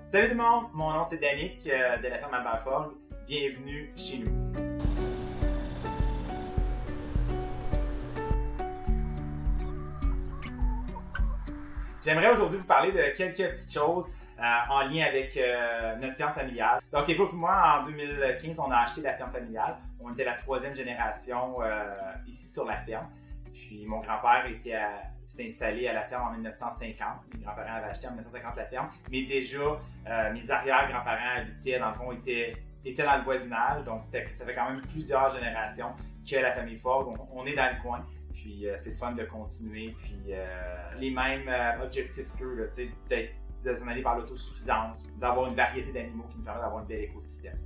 Salut tout le monde, mon nom c'est Danick de la ferme Albert Forgues. Bienvenue chez nous. J'aimerais aujourd'hui vous parler de quelques petites choses en lien avec notre ferme familiale. Donc, April et moi, en 2015, on a acheté la ferme familiale. On était la troisième génération ici sur la ferme. Puis mon grand-père s'est installé à la ferme en 1950. Mes grands-parents avaient acheté en 1950 la ferme. Mais déjà, mes arrière-grands-parents habitaient, dans le fond, étaient dans le voisinage. Donc, ça fait quand même plusieurs générations que la famille Forgues. On est dans le coin. Puis c'est le fun de continuer. Puis les mêmes objectifs qu'eux, peut-être de s'en aller par l'autosuffisance, d'avoir une variété d'animaux qui nous permet d'avoir un bel écosystème.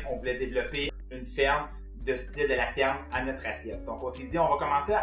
On voulait développer une ferme de style de la ferme à notre assiette. Donc on s'est dit, on va commencer,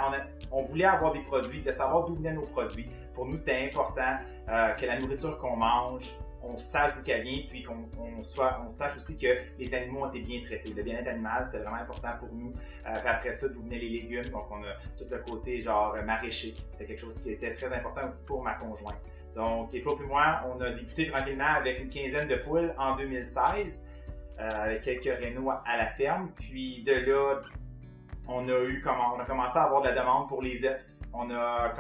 on voulait avoir des produits, de savoir d'où venaient nos produits. Pour nous, c'était important que la nourriture qu'on mange, on sache d'où qu'elle vient, puis qu'on sache aussi que les animaux ont été bien traités. Le bien-être animal, c'était vraiment important pour nous. Puis après ça, d'où venaient les légumes. Donc on a tout le côté genre maraîcher. C'était quelque chose qui était très important aussi pour ma conjointe. Donc April et moi, on a débuté tranquillement avec une quinzaine de poules en 2016. Avec quelques rénaux à la ferme. Puis de là, on a commencé à avoir de la demande pour les œufs. On a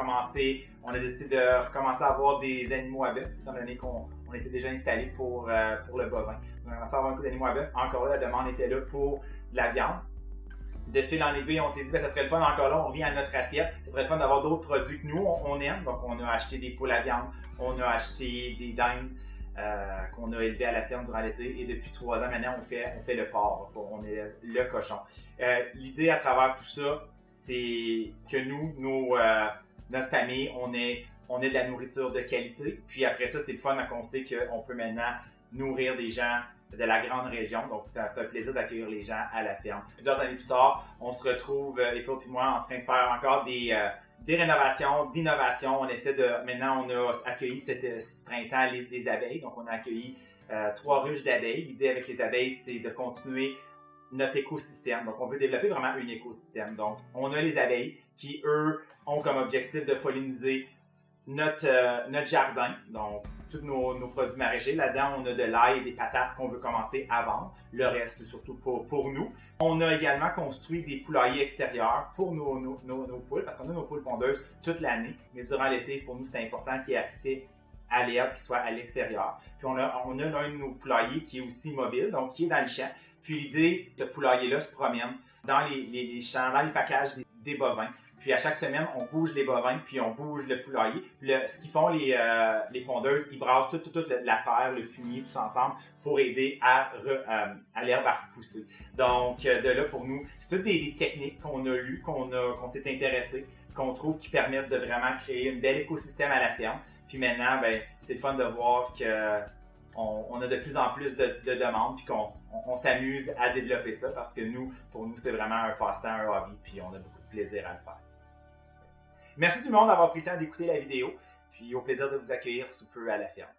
décidé de recommencer à avoir des animaux à bœuf, étant donné qu'on était déjà installé pour le bovin. On a commencé à avoir un coup d'animaux à bœuf. Encore là, la demande était là pour de la viande. De fil en aiguille, on s'est dit, ça serait le fun, encore là, on revient à notre assiette. Ça serait le fun d'avoir d'autres produits que nous, on aime. Donc, on a acheté des poules à viande, on a acheté des dindes, qu'on a élevé à la ferme durant l'été, et depuis 3 ans maintenant, on fait le porc, on est le cochon. L'idée à travers tout ça, c'est que notre famille, on ait de la nourriture de qualité, puis après ça, c'est le fun qu'on sait qu'on peut maintenant nourrir des gens de la grande région, donc c'est un plaisir d'accueillir les gens à la ferme. Plusieurs années plus tard, on se retrouve, April et moi, en train de faire encore des rénovations, d'innovations. Maintenant, on a accueilli ce printemps des abeilles. Donc, on a accueilli 3 ruches d'abeilles. L'idée avec les abeilles, c'est de continuer notre écosystème. Donc, on veut développer vraiment un écosystème. Donc, on a les abeilles qui, eux, ont comme objectif de polliniser notre jardin. Donc, tous nos produits maraîchers. Là-dedans, on a de l'ail et des patates qu'on veut commencer à vendre. Le reste, c'est surtout pour nous. On a également construit des poulaillers extérieurs pour nos poules, parce qu'on a nos poules pondeuses toute l'année. Mais durant l'été, pour nous, c'est important qu'il y ait accès à l'herbe qui soit à l'extérieur. Puis on a l'un de nos poulaillers qui est aussi mobile, donc qui est dans le champ. Puis l'idée, ce poulailler-là se promène dans les champs, dans les packages des bovins. Puis à chaque semaine, on bouge les bovins, puis on bouge le poulailler. Puis ce qu'ils font les pondeuses, ils brassent toute la terre, le fumier, tout ça ensemble pour aider à l'herbe à repousser. Donc de là, pour nous, c'est toutes des techniques qu'on a lues, qu'on s'est intéressé, qu'on trouve qui permettent de vraiment créer un bel écosystème à la ferme. Puis maintenant, c'est le fun de voir qu'on a de plus en plus de demandes, puis qu'on s'amuse à développer ça, parce que pour nous, c'est vraiment un passe-temps, un hobby, puis on a beaucoup de plaisir à le faire. Merci tout le monde d'avoir pris le temps d'écouter la vidéo, puis au plaisir de vous accueillir sous peu à la ferme.